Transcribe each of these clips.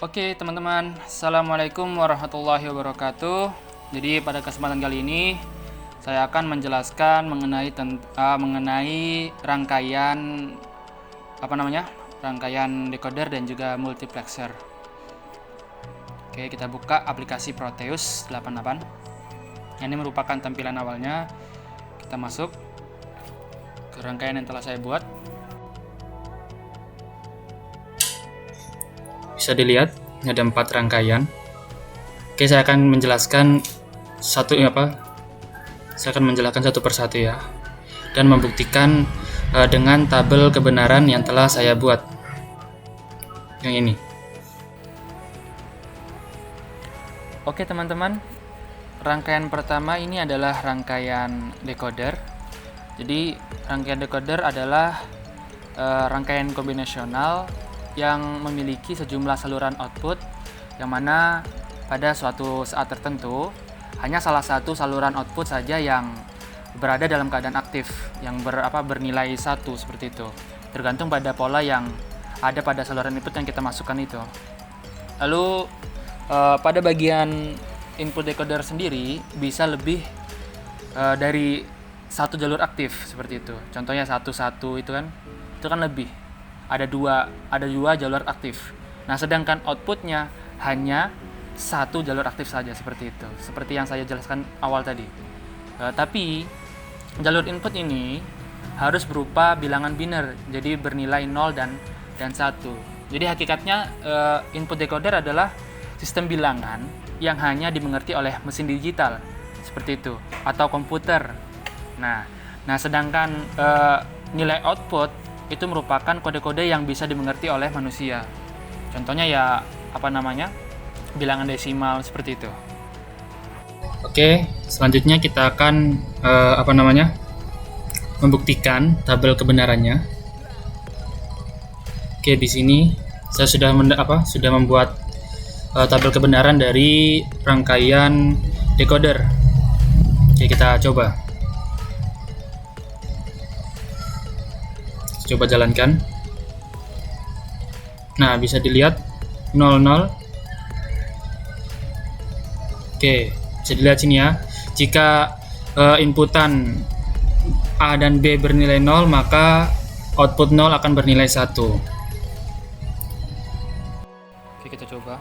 Oke teman-teman, Assalamualaikum warahmatullahi wabarakatuh. Jadi pada kesempatan kali ini saya akan menjelaskan mengenai rangkaian decoder dan juga multiplexer. Oke, kita buka aplikasi Proteus 88. Ini merupakan tampilan awalnya. Kita masuk ke rangkaian yang telah saya buat. Bisa dilihat ada 4 rangkaian. Oke, saya akan menjelaskan satu persatu ya, dan membuktikan dengan tabel kebenaran yang telah saya buat. Yang ini. Oke teman-teman, rangkaian pertama ini adalah rangkaian decoder. Jadi rangkaian decoder adalah rangkaian kombinasional yang memiliki sejumlah saluran output, yang mana pada suatu saat tertentu hanya salah satu saluran output saja yang berada dalam keadaan aktif, yang bernilai 1 seperti itu, tergantung pada pola yang ada pada saluran input yang kita masukkan itu. Lalu pada bagian input decoder sendiri bisa lebih dari satu jalur aktif seperti itu. Contohnya 1 itu kan lebih. Ada dua jalur aktif. Nah, sedangkan outputnya hanya 1 jalur aktif saja seperti itu. Seperti yang saya jelaskan awal tadi. Tapi jalur input ini harus berupa bilangan biner, jadi bernilai 0 dan 1. Jadi hakikatnya input decoder adalah sistem bilangan yang hanya dimengerti oleh mesin digital seperti itu atau komputer. Nah sedangkan nilai output itu merupakan kode-kode yang bisa dimengerti oleh manusia. Contohnya bilangan desimal seperti itu. Oke, selanjutnya kita akan membuktikan tabel kebenarannya. Oke, di sini saya sudah membuat tabel kebenaran dari rangkaian decoder. Oke, kita coba jalankan. Nah, bisa dilihat 00. Oke, bisa dilihat sini ya. Jika inputan A dan B bernilai 0, maka output 0 akan bernilai 1. Oke, kita coba.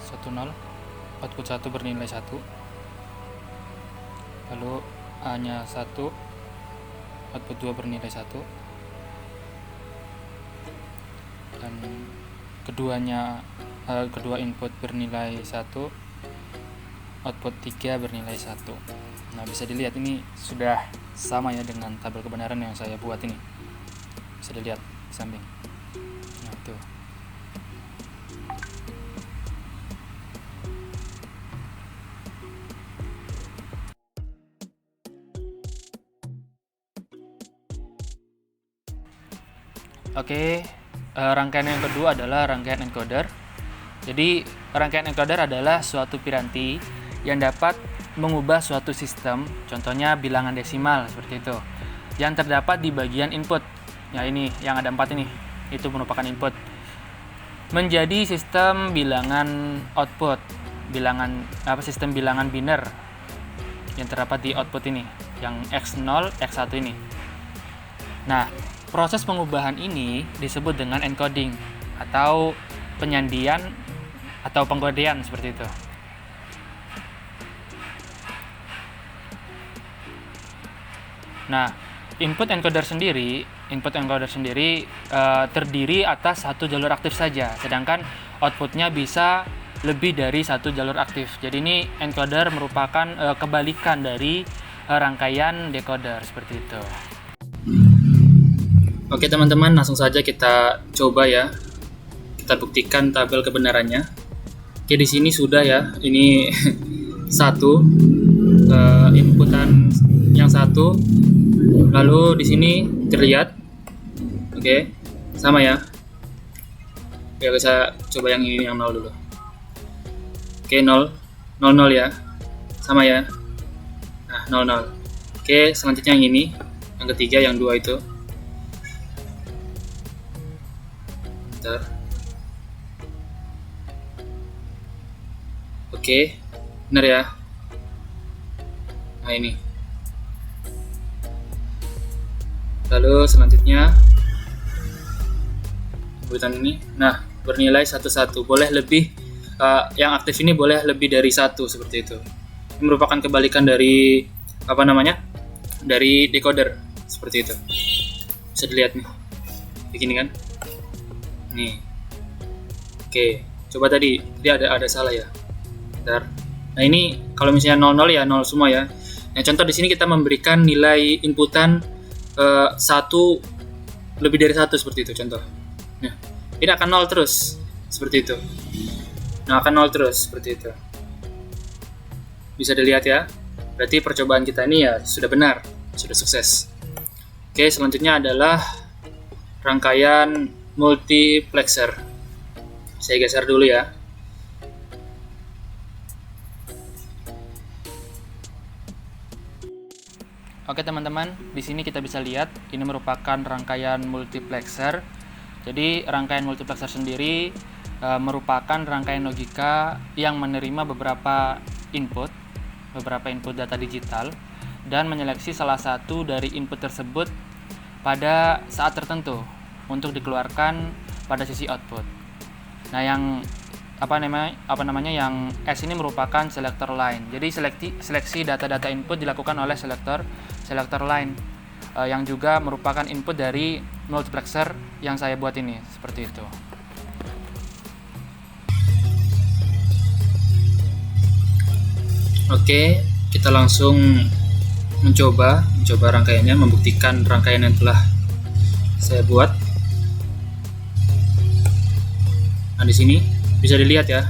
10, output 1 bernilai 1. Lalu A-nya 1, output 2 bernilai 1, dan kedua input bernilai 1, output 3 bernilai 1. Nah, bisa dilihat ini sudah sama ya dengan tabel kebenaran yang saya buat ini. Bisa dilihat di samping. Nah, tuh. Oke, rangkaian yang kedua adalah rangkaian encoder. Jadi, rangkaian encoder adalah suatu piranti yang dapat mengubah suatu sistem, contohnya bilangan desimal seperti itu, yang terdapat di bagian input. Ya, ini yang ada 4 ini, itu merupakan input, menjadi sistem bilangan output, sistem bilangan biner yang terdapat di output ini, yang X0, X1 ini. Nah, proses pengubahan ini disebut dengan encoding atau penyandian atau pengkodean seperti itu. Nah, input encoder sendiri terdiri atas 1 jalur aktif saja, sedangkan outputnya bisa lebih dari 1 jalur aktif. Jadi ini encoder merupakan kebalikan dari rangkaian decoder seperti itu. Oke teman-teman, langsung saja kita coba ya. Kita buktikan tabel kebenarannya. Oke, di sini sudah ya. Ini 1 inputan yang 1. Lalu di sini terlihat. Oke, sama ya. Oke, saya coba yang ini, yang 0 dulu. Oke, 0 ya. Sama ya. Nah, 0. Oke, selanjutnya yang ini, yang ketiga, yang 2 itu. Bentar. Oke, benar ya. Nah ini. Lalu selanjutnya inputan ini. Nah, bernilai 11. Boleh lebih, yang aktif ini boleh lebih dari 1 seperti itu. Ini merupakan kebalikan dari dari decoder seperti itu. Bisa dilihat nih, begini kan? Nih. Oke, coba tadi ada salah ya. Bentar. Nah ini kalau misalnya 00 ya 0 semua ya. Nah contoh di sini kita memberikan nilai inputan 1 lebih dari 1 seperti itu contoh. Nah ini akan 0 terus seperti itu. Nah akan 0 terus seperti itu. Bisa dilihat ya. Berarti percobaan kita ini ya sudah benar, sudah sukses. Oke, selanjutnya adalah rangkaian multiplexer. Saya geser dulu ya. Oke teman-teman, di sini kita bisa lihat ini merupakan rangkaian multiplexer. Jadi rangkaian multiplexer sendiri merupakan rangkaian logika yang menerima beberapa input data digital dan menyeleksi salah satu dari input tersebut pada saat tertentu untuk dikeluarkan pada sisi output. Nah, yang yang S ini merupakan selector line. Jadi seleksi data-data input dilakukan oleh selector line yang juga merupakan input dari multiplexer yang saya buat ini, seperti itu. Oke, kita langsung mencoba rangkaiannya, membuktikan rangkaian yang telah saya buat. Nah, di sini bisa dilihat ya.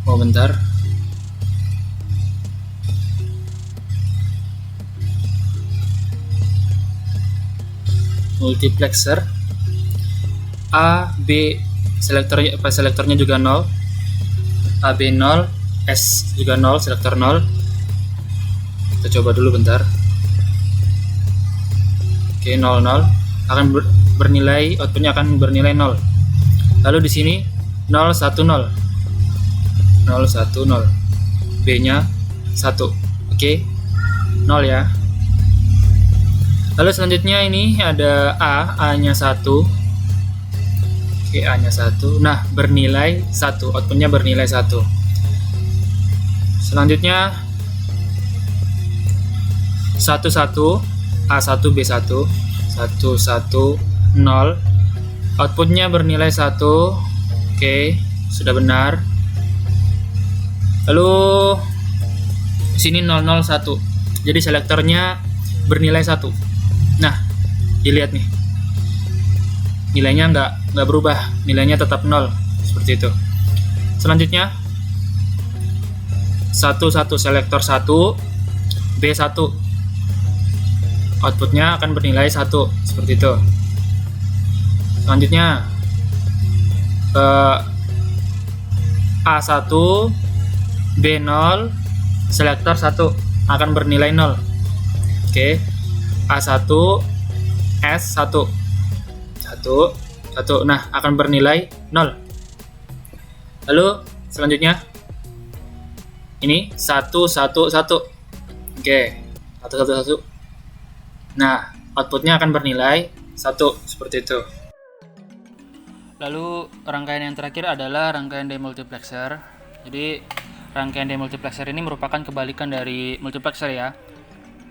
Oh, bentar. Multiplexer A, B, selektornya juga 0. A, B 0, S juga 0, selektor 0. Kita coba dulu bentar. Oke, 0 0 akan bernilai, outputnya akan bernilai 0. Lalu di sini 0 1 0. 0 1 0. B-nya 1. Oke. 0 ya. Lalu selanjutnya ini ada A-nya 1. Oke, A-nya 1. Nah, bernilai 1. Outputnya bernilai 1. Selanjutnya 1 1 A1 B1 1 1 0. Outputnya bernilai 1. Oke, sudah benar. Lalu sini 0 0 1. Jadi selektornya bernilai 1. Nah, dilihat nih. Nilainya nggak berubah, nilainya tetap 0 seperti itu. Selanjutnya 1 1 selektor 1 B1. Outputnya akan bernilai 1 seperti itu. Selanjutnya A1 B0 selektor 1 akan bernilai 0. Oke. A1 S1 1. Nah, akan bernilai 0. Lalu selanjutnya ini 1 1 1. Oke, 1 1 1. Nah, outputnya akan bernilai 1 seperti itu. Lalu rangkaian yang terakhir adalah rangkaian demultiplexer. Jadi rangkaian demultiplexer ini merupakan kebalikan dari multiplexer ya.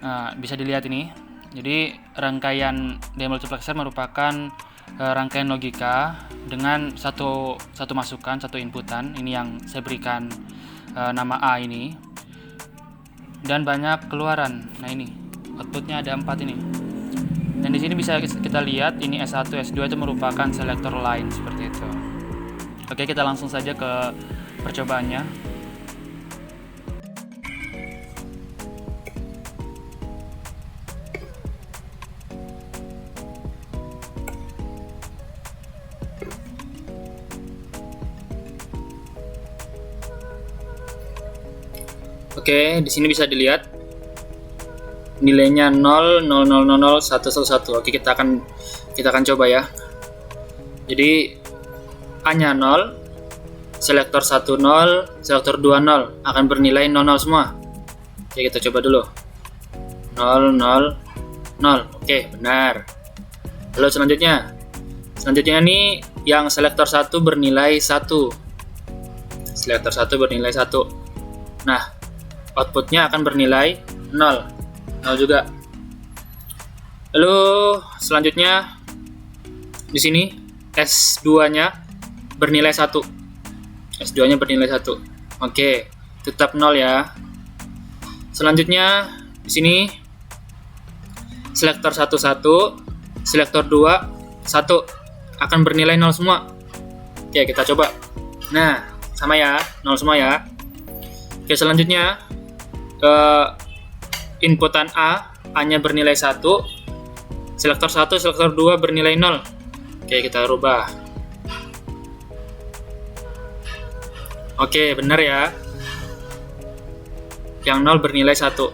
Nah, bisa dilihat ini. Jadi rangkaian demultiplexer merupakan rangkaian logika dengan satu masukan, satu inputan. Ini yang saya berikan nama A ini. Dan banyak keluaran. Nah, ini outputnya ada 4 ini. Dan di sini bisa kita lihat ini S1, S2 itu merupakan selector line seperti itu. Oke, kita langsung saja ke percobaannya. Oke, di sini bisa dilihat nilainya 0, 0, 0, 0, 0, 1, 1, 1. Oke, kita akan coba ya. Jadi A-nya 0, selektor 1 0, selektor 2 0 akan bernilai 0, 0 semua. Oke, kita coba dulu. 0, 0, 0. Oke, benar. Lalu selanjutnya nih yang selektor 1 bernilai 1. Selektor 1 bernilai 1. Nah, outputnya akan bernilai 0. 0 juga. Lalu selanjutnya di sini S2-nya bernilai 1. S2-nya bernilai 1. Oke, tetap 0 ya. Selanjutnya di sini selektor 1 1, selektor 2 1 akan bernilai 0 semua. Oke, kita coba. Nah, sama ya, 0 semua ya. Oke, selanjutnya inputan A-nya bernilai 1, selektor 1, selektor 2 bernilai 0. Oke, kita rubah. Oke, benar ya. Yang 0 bernilai 1.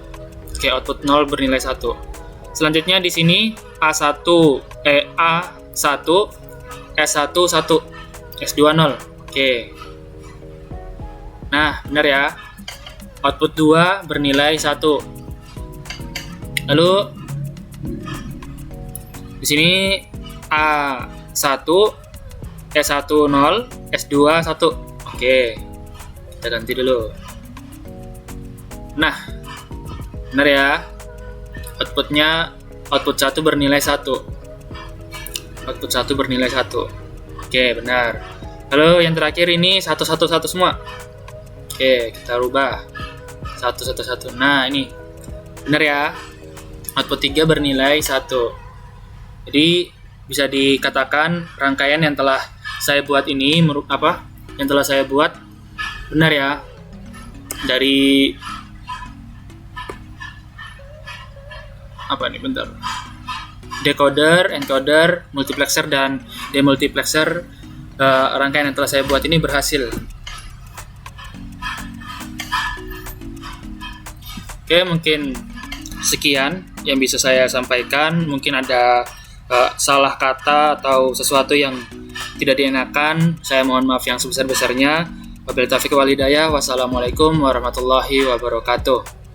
Oke, output 0 bernilai 1. Selanjutnya di sini A1, S1 1, S2 0. Oke. Nah, benar ya. Output 2 bernilai 1. Lalu di sini A1, S1 0, S2 1. Oke. Kita ganti dulu. Nah, benar ya. Output 1 bernilai 1. Output 1 bernilai 1. Oke, benar. Lalu yang terakhir ini 1 1 1 semua. Oke, kita rubah. 1 1 1. Nah, ini. Benar ya. Output 3 bernilai 1. Jadi bisa dikatakan rangkaian yang telah saya buat ini yang telah saya buat benar ya. Dari decoder, encoder, multiplexer dan demultiplexer, rangkaian yang telah saya buat ini berhasil. Oke, mungkin sekian yang bisa saya sampaikan. Mungkin ada salah kata atau sesuatu yang tidak dienakan, saya mohon maaf yang sebesar-besarnya. Wabillahi taufiq wal hidayah. Wassalamualaikum warahmatullahi wabarakatuh.